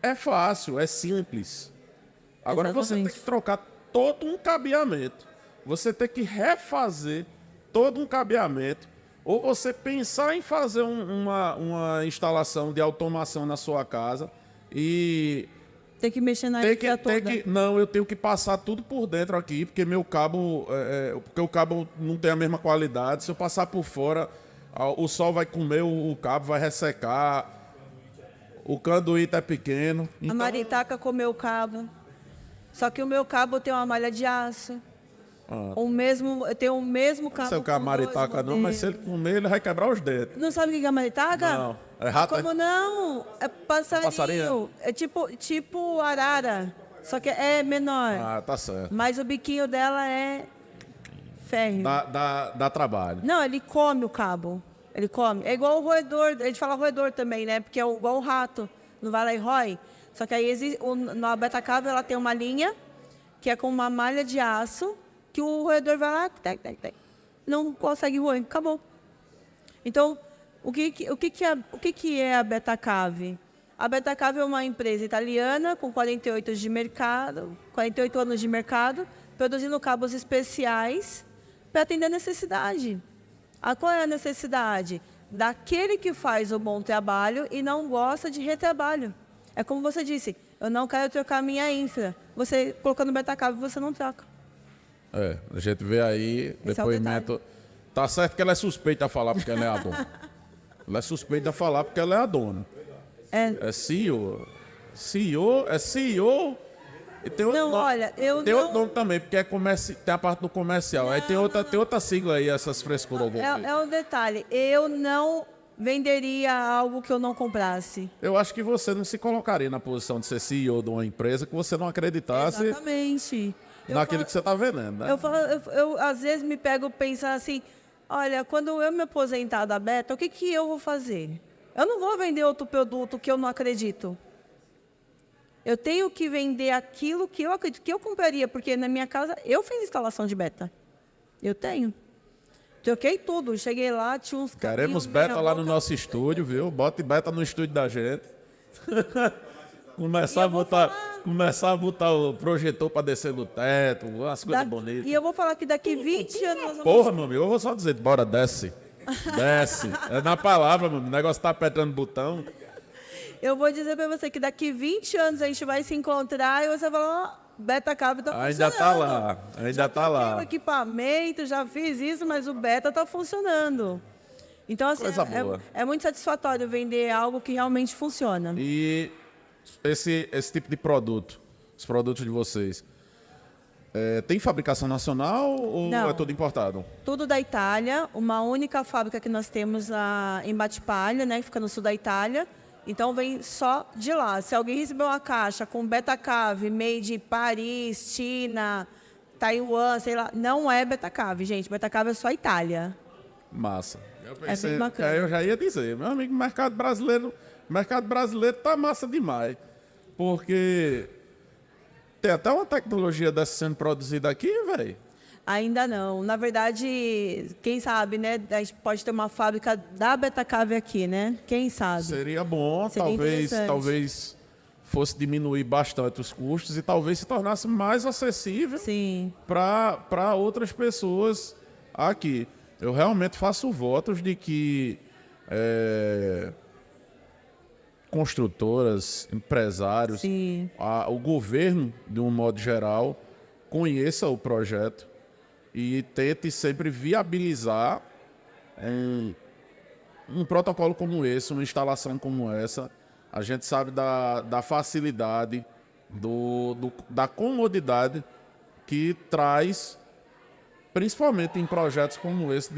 é fácil, é simples. Agora você tem que trocar todo um cabeamento. Você tem que refazer todo um cabeamento. Ou você pensar em fazer uma instalação de automação na sua casa e... Tem que mexer na energia toda. Não, eu tenho que passar tudo por dentro aqui, porque meu cabo... porque o cabo não tem a mesma qualidade. Se eu passar por fora, o sol vai comer o cabo, vai ressecar. O canduíto é pequeno. Então... A maritaca comeu o cabo. Só que o meu cabo tem uma malha de aço. Tem o mesmo cabo. Não sei o que é a com maritaca, dois não, mas se ele comer, ele vai quebrar os dentes. Não sabe o que é maritaca? Não. É rato? Como não? É passarinho. Passarinho? É tipo arara. Só que é menor. Ah, tá certo. Mas o biquinho dela é férreo. Dá trabalho. Não, ele come o cabo. Ele come. É igual o roedor. A gente fala roedor também, né? Porque é igual o rato. Não vai lá e rói. Só que aí na betacave ela tem uma linha que é com uma malha de aço que o roedor vai lá, não consegue roer. Acabou. Então, o que é a Betacave? A Betacave é uma empresa italiana com 48 anos de mercado, produzindo cabos especiais para atender a necessidade. Qual é a necessidade? Daquele que faz o bom trabalho e não gosta de retrabalho. É como você disse, eu não quero trocar minha infra. Você, colocando Betacave, você não troca. A gente vê aí, Esse é o depoimento... Tá certo que ela é suspeita a falar porque ela é a dona. Ela é suspeita a falar porque ela é a dona. É CEO. É CEO. E tem outro Não, nome, olha, eu tem não... outro nome também, porque tem a parte do comercial. Aí tem outra sigla aí, essas frescuras. É um detalhe. Eu não venderia algo que eu não comprasse. Eu acho que você não se colocaria na posição de ser CEO de uma empresa que você não acreditasse Exatamente. naquilo que você está vendendo, né? Eu, às vezes, me pego pensando assim, olha, quando eu me aposentar da Beta, o que eu vou fazer? Eu não vou vender outro produto que eu não acredito. Eu tenho que vender aquilo que eu acredito, que eu compraria, porque na minha casa eu fiz instalação de Beta. Eu tenho. Troquei tudo. Cheguei lá, tinha uns... Queremos Beta lá no nosso estúdio, viu? Bote Beta no estúdio da gente. Começar a botar o projetor para descer no teto, as coisas bonitas. E eu vou falar que daqui 20 anos... nós vamos... Porra, meu amigo, eu vou só dizer, bora, desce. Desce. É na palavra, meu amigo. O negócio tá apertando botão. Eu vou dizer para você que daqui 20 anos a gente vai se encontrar e você vai falar, Betacave está funcionando. Ainda tá lá, ainda tá lá. Já o equipamento, já fiz isso, mas o Beta está funcionando. Então, assim, Coisa boa. É muito satisfatório vender algo que realmente funciona. E esse tipo de produto, os produtos de vocês, tem fabricação nacional ou Não. é tudo importado? Tudo da Itália, uma única fábrica que nós temos em Battipaglia, né, que fica no sul da Itália. Então, vem só de lá. Se alguém receber uma caixa com Betacave, made in Paris, China, Taiwan, sei lá, não é Betacave, gente. Betacave é só Itália. Massa. Eu pensei, bem bacana. eu já ia dizer, meu amigo, o mercado brasileiro tá massa demais. Porque tem até uma tecnologia dessa sendo produzida aqui, velho. Ainda não. Na verdade, quem sabe, né? A gente pode ter uma fábrica da Betacave aqui, né? Quem sabe? Seria bom, Seria talvez fosse diminuir bastante os custos e talvez se tornasse mais acessível para outras pessoas aqui. Eu realmente faço votos de que construtoras, empresários, o governo, de um modo geral, conheça o projeto e tente sempre viabilizar um protocolo como esse, uma instalação como essa. A gente sabe da facilidade, da comodidade que traz, principalmente em projetos como esse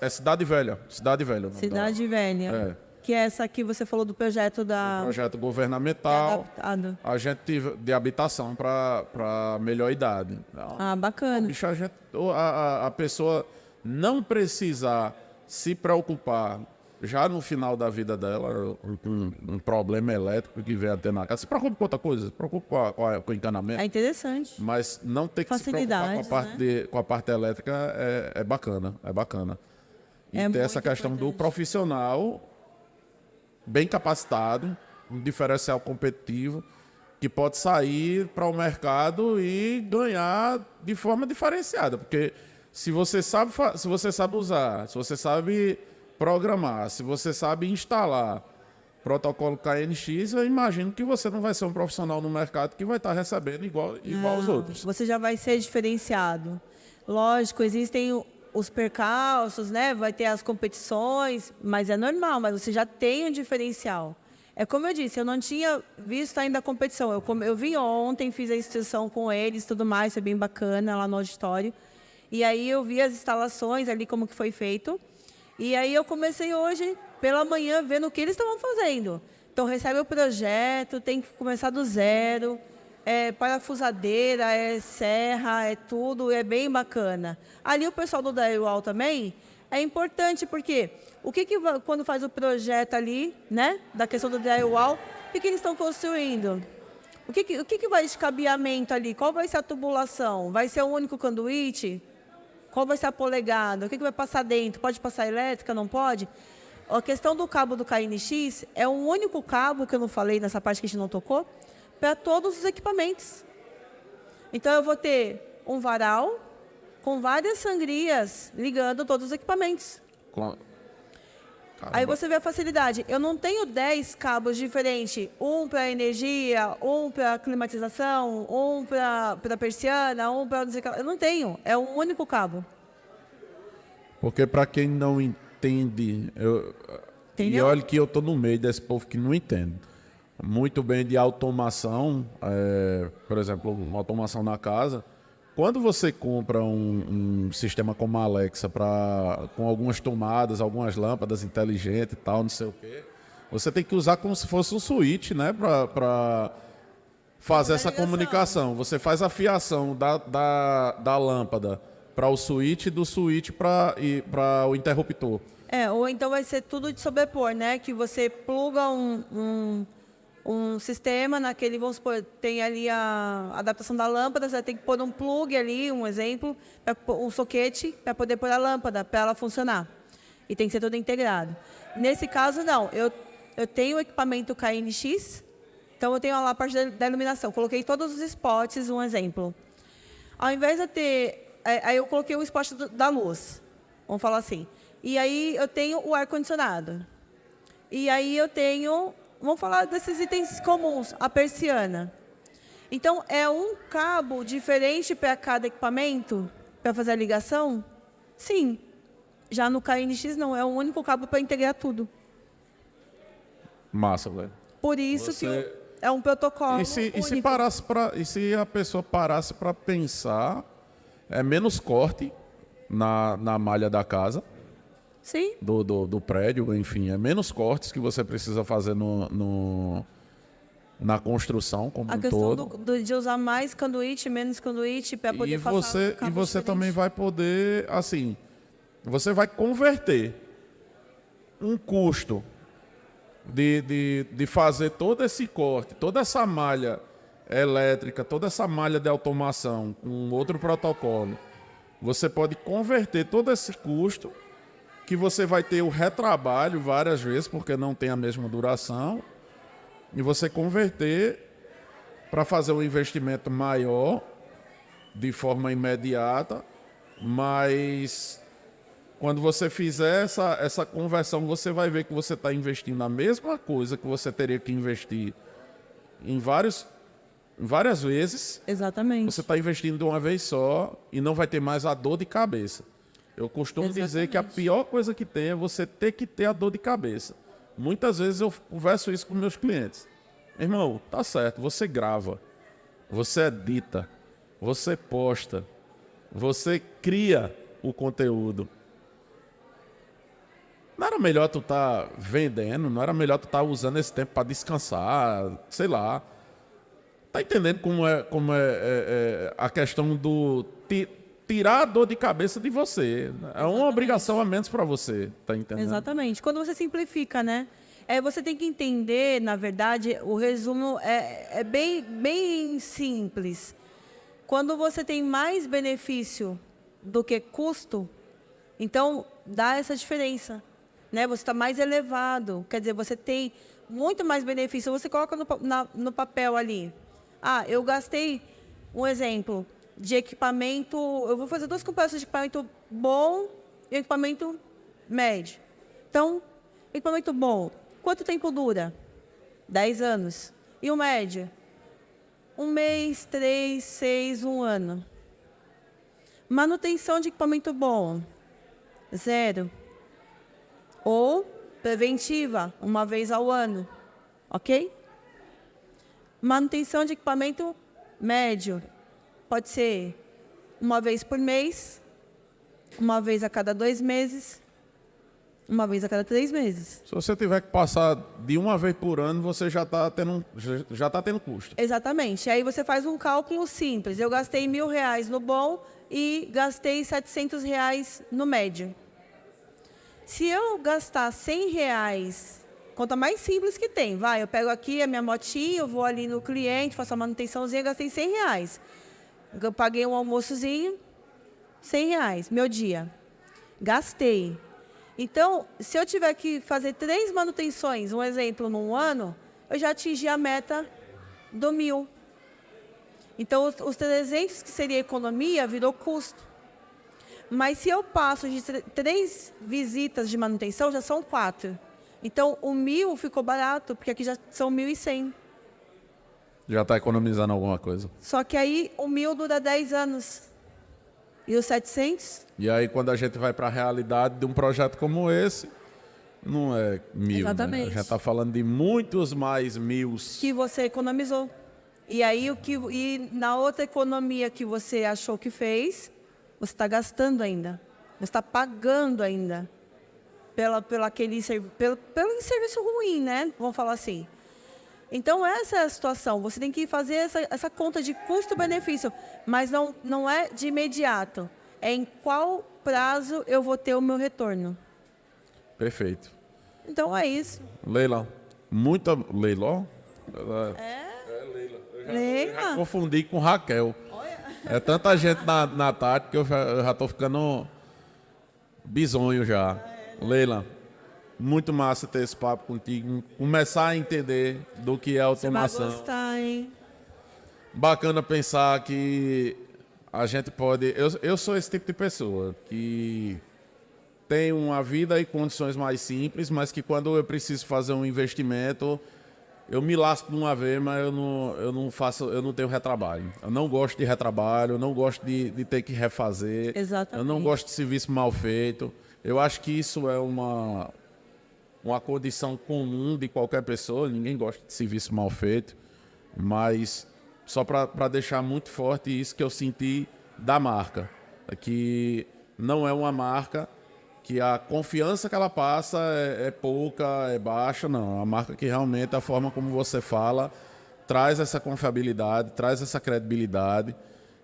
é Cidade Velha. Cidade Velha. Cidade Velha. Que é essa que você falou do projeto projeto governamental. Adaptado. A gente teve de habitação para melhor idade. Bacana. Bicho, a pessoa não precisar se preocupar já no final da vida dela, um problema elétrico que vem até na casa. Se preocupe com outra coisa, se preocupe com o encanamento. É interessante. Mas não ter que se preocupar com a parte elétrica é bacana, é bacana. E ter essa questão do profissional bem capacitado, um diferencial competitivo, que pode sair para o mercado e ganhar de forma diferenciada. Porque se você sabe usar, se você sabe programar, se você sabe instalar protocolo KNX, eu imagino que você não vai ser um profissional no mercado que vai estar recebendo igual aos outros. Você já vai ser diferenciado. Lógico, existem os percalços, né? Vai ter as competições, mas é normal, mas você já tem um diferencial. É como eu disse, eu não tinha visto ainda a competição. Eu vim ontem, fiz a inscrição com eles, tudo mais, foi bem bacana lá no auditório. E aí eu vi as instalações ali, como que foi feito. E aí eu comecei hoje, pela manhã, vendo o que eles estavam fazendo. Então, recebe o projeto, tem que começar do zero, é parafusadeira, é serra, é tudo, é bem bacana. Ali o pessoal do drywall também é importante, porque quando faz o projeto ali, né, da questão do drywall, o que eles estão construindo? O que vai de cabeamento ali? Qual vai ser a tubulação? Vai ser um único conduíte? Qual vai ser a polegada? O que vai passar dentro? Pode passar elétrica? Não pode? A questão do cabo do KNX é um único cabo, que eu não falei nessa parte que a gente não tocou, para todos os equipamentos. Então, eu vou ter um varal com várias sangrias ligando todos os equipamentos. Aí você vê a facilidade. Eu não tenho 10 cabos diferentes, um para energia, um para climatização, um para persiana, um para... Eu não tenho, é um único cabo. Porque para quem não entende, e Entendeu? olha que eu tô no meio desse povo que não entende muito bem de automação, por exemplo, uma automação na casa. Quando você compra um sistema como a Alexa com algumas tomadas, algumas lâmpadas inteligentes e tal, não sei o quê, você tem que usar como se fosse um switch, né, para fazer essa comunicação. Você faz a fiação da lâmpada para o switch e do switch para o interruptor. Ou então vai ser tudo de sobrepor, né? Que você pluga um sistema naquele, vamos supor, tem ali a adaptação da lâmpada, você vai ter que pôr um plug ali, um exemplo, um soquete, para poder pôr a lâmpada, para ela funcionar. E tem que ser tudo integrado. Nesse caso, não. Eu tenho o equipamento KNX, então eu tenho lá a parte da iluminação. Coloquei todos os spots, um exemplo. Ao invés de eu ter... Aí eu coloquei o spot da luz, vamos falar assim. E aí eu tenho o ar-condicionado. E aí eu tenho... Vamos falar desses itens comuns, a persiana. Então, é um cabo diferente para cada equipamento, para fazer a ligação? Sim. Já no KNX, não. É um único cabo para integrar tudo. Massa, velho. Por isso que é um protocolo E se a pessoa parasse para pensar, é menos corte na malha da casa? Sim. Do prédio, enfim, é menos cortes que você precisa fazer na construção como um todo. A questão de usar mais conduíte, menos conduíte para poder passar E você também vai poder, assim, você vai converter um custo de fazer todo esse corte, toda essa malha elétrica, toda essa malha de automação com outro protocolo. Você pode converter todo esse custo, que você vai ter o retrabalho várias vezes, porque não tem a mesma duração, e você converter para fazer um investimento maior, de forma imediata, mas quando você fizer essa conversão, você vai ver que você está investindo a mesma coisa que você teria que investir em várias vezes. Exatamente. Você está investindo de uma vez só e não vai ter mais a dor de cabeça. Eu costumo dizer que a pior coisa que tem é você ter que ter a dor de cabeça. Muitas vezes eu converso isso com meus clientes. Irmão, tá certo, você grava, você edita, você posta, você cria o conteúdo. Não era melhor tu tá vendendo, não era melhor tu tá usando esse tempo para descansar, sei lá. Tá entendendo como é a questão do... tirar a dor de cabeça de você. É uma obrigação a menos para você, tá entendendo? Exatamente. Quando você simplifica, né? Você tem que entender, na verdade, o resumo é bem simples. Quando você tem mais benefício do que custo, então dá essa diferença, né? Você está mais elevado, quer dizer, você tem muito mais benefício. Você coloca no papel ali. Eu gastei, um exemplo, de equipamento, eu vou fazer 2 comparações de equipamento bom e equipamento médio. Então, equipamento bom, quanto tempo dura? 10 anos. E o médio? 1 mês, 3, 6, 1 ano. Manutenção de equipamento bom? 0. Ou preventiva, 1 vez ao ano. ok? Manutenção de equipamento médio. Pode ser uma vez por mês, uma vez a cada 2 meses, uma vez a cada 3 meses. Se você tiver que passar de uma vez por ano, você já está tendo custo. Exatamente. Aí você faz um cálculo simples. Eu gastei R$1.000 no bom e gastei R$700 no médio. Se eu gastar R$100, conta mais simples que tem. Vai, eu pego aqui a minha motinha, eu vou ali no cliente, faço a manutençãozinha, gastei R$100. Eu paguei um almoçozinho, R$100, meu dia. Gastei. Então, se eu tiver que fazer 3 manutenções, um exemplo, num ano, eu já atingi a meta do 1.000. Então, os 300 que seria economia, virou custo. Mas se eu passo de 3 visitas de manutenção, já são 4. Então, o 1.000 ficou barato, porque aqui já são 1.100. Já está economizando alguma coisa. Só que aí o 1.000 dura 10 anos. E os 700? E aí, quando a gente vai para a realidade de um projeto como esse, não é 1.000. Exatamente. Né? A gente está falando de muitos mais 1.000. Que você economizou. E aí, e na outra economia que você achou que fez, você está gastando ainda. Você está pagando ainda pelo serviço ruim, né? Vamos falar assim. Então, essa é a situação. Você tem que fazer essa conta de custo-benefício, mas não é de imediato. É em qual prazo eu vou ter o meu retorno. Perfeito. Então, é isso. Leila, Leiló? Leila. Já confundi com Raquel. É tanta gente na tarde que eu já estou ficando bisonho já. Leila, muito massa ter esse papo contigo. Começar a entender do que é automação. Você vai gostar, hein? Bacana pensar que a gente pode... Eu sou esse tipo de pessoa que tem uma vida e condições mais simples, mas que quando eu preciso fazer um investimento, eu me lasco de uma vez, mas eu não tenho retrabalho. Eu não gosto de retrabalho, eu não gosto de ter que refazer. Exatamente. Eu não gosto de serviço mal feito. Eu acho que isso é uma condição comum de qualquer pessoa. Ninguém gosta de serviço mal feito, mas só para deixar muito forte isso que eu senti da marca, é que não é uma marca que a confiança que ela passa é pouca, é baixa, não. É uma marca que realmente a forma como você fala traz essa confiabilidade, traz essa credibilidade.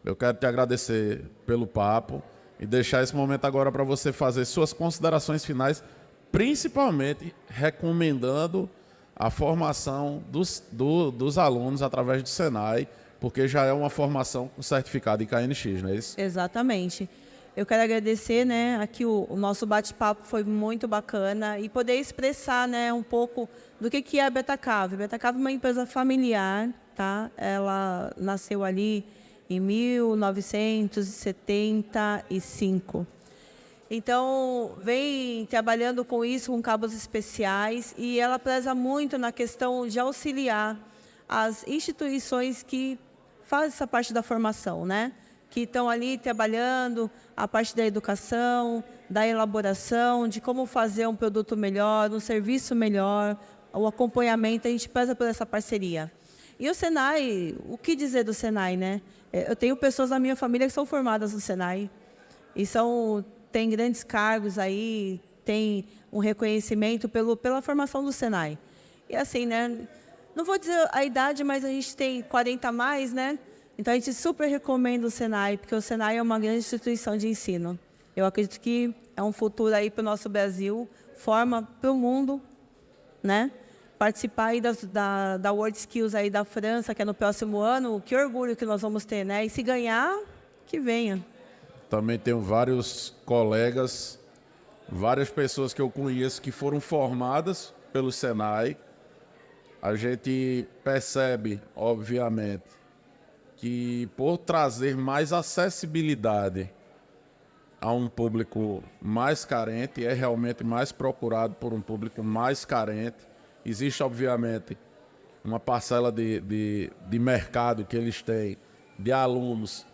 Eu quero te agradecer pelo papo e deixar esse momento agora para você fazer suas considerações finais, principalmente recomendando a formação dos alunos através do Senai, porque já é uma formação com certificado em KNX, não é isso? Exatamente. Eu quero agradecer, né, aqui o nosso bate-papo foi muito bacana e poder expressar, né, um pouco do que é a Betacave. A Betacave é uma empresa familiar, tá? Ela nasceu ali em 1975. Então, vem trabalhando com isso, com cabos especiais, e ela preza muito na questão de auxiliar as instituições que fazem essa parte da formação, né? Que estão ali trabalhando a parte da educação, da elaboração, de como fazer um produto melhor, um serviço melhor, o acompanhamento, a gente preza por essa parceria. E o Senai, o que dizer do Senai, né? Eu tenho pessoas na minha família que são formadas no Senai, e têm grandes cargos aí, tem um reconhecimento pela formação do Senai. E assim, né? Não vou dizer a idade, mas a gente tem 40 a mais, né? Então, a gente super recomenda o Senai, porque o Senai é uma grande instituição de ensino. Eu acredito que é um futuro aí para o nosso Brasil, forma para o mundo, né? Participar aí da World Skills aí da França, que é no próximo ano, que orgulho que nós vamos ter, né? E se ganhar, que venha. Também tenho vários colegas, várias pessoas que eu conheço que foram formadas pelo Senai. A gente percebe, obviamente, que por trazer mais acessibilidade a um público mais carente, é realmente mais procurado por um público mais carente. Existe, obviamente, uma parcela de mercado que eles têm, de alunos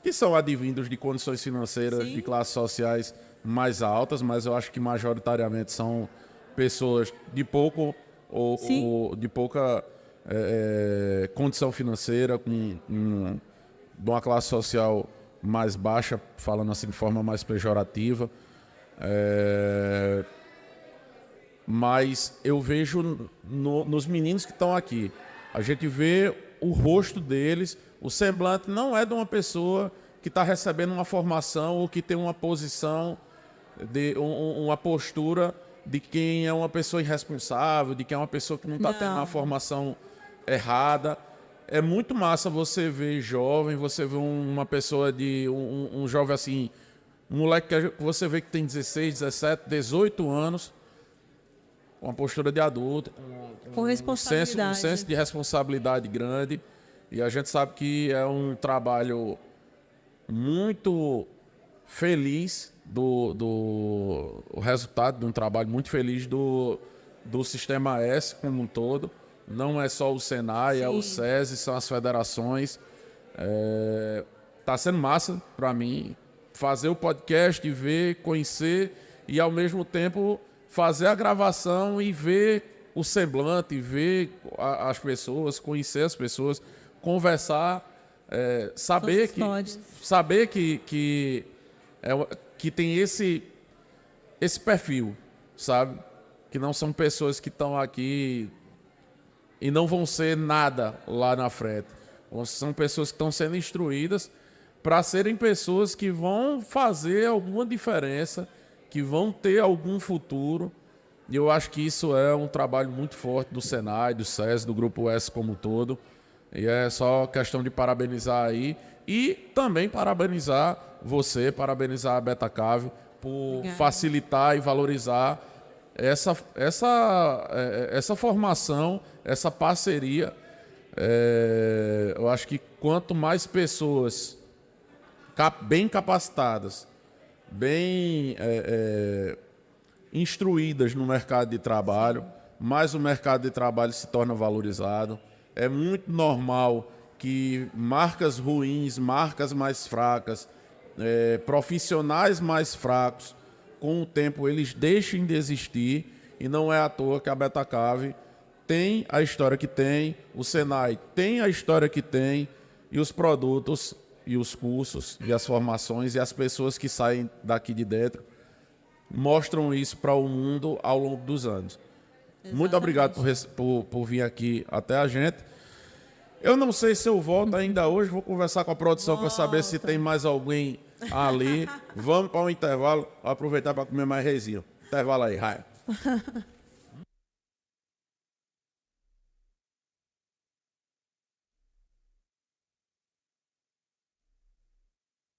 que são advindos de condições financeiras, Sim, de classes sociais mais altas, mas eu acho que majoritariamente são pessoas de pouco ou de pouca condição financeira, de uma classe social mais baixa, falando assim de forma mais pejorativa. Mas eu vejo nos meninos que estão aqui, a gente vê o rosto deles, o semblante não é de uma pessoa que está recebendo uma formação ou que tem uma posição, uma postura de quem é uma pessoa irresponsável, de quem é uma pessoa que não está tendo uma formação errada. É muito massa você ver jovem, você ver uma pessoa um jovem assim, um moleque que você vê que tem 16, 17, 18 anos, com uma postura de adulto, com responsabilidade. Um senso de responsabilidade grande. E a gente sabe que é um trabalho muito feliz, o resultado de um trabalho muito feliz do Sistema S como um todo. Não é só o Senai, é o SESI, são as federações. Tá sendo massa para mim fazer o podcast, ver, conhecer e ao mesmo tempo fazer a gravação e ver o semblante, ver as pessoas, conhecer as pessoas, conversar, saber que tem esse perfil, sabe? Que não são pessoas que estão aqui e não vão ser nada lá na frente. São pessoas que estão sendo instruídas para serem pessoas que vão fazer alguma diferença, que vão ter algum futuro. E eu acho que isso é um trabalho muito forte do Senai, do SESI, do Grupo S como um todo. E é só questão de parabenizar aí. E também parabenizar você, parabenizar a Betacave por facilitar e valorizar essa formação, essa parceria. Eu acho que quanto mais pessoas bem capacitadas, bem instruídas no mercado de trabalho, mais o mercado de trabalho se torna valorizado. É muito normal que marcas ruins, marcas mais fracas, profissionais mais fracos, com o tempo eles deixem de existir, e não é à toa que a Betacave tem a história que tem, o Senai tem a história que tem, e os produtos e os cursos e as formações e as pessoas que saem daqui de dentro mostram isso para o mundo ao longo dos anos. Exatamente. Muito obrigado por vir aqui até a gente. Eu não sei se eu volto ainda hoje, vou conversar com a produção para saber se tem mais alguém ali. Vamos para um intervalo, aproveitar para comer mais reizinho. Intervalo aí, Raia.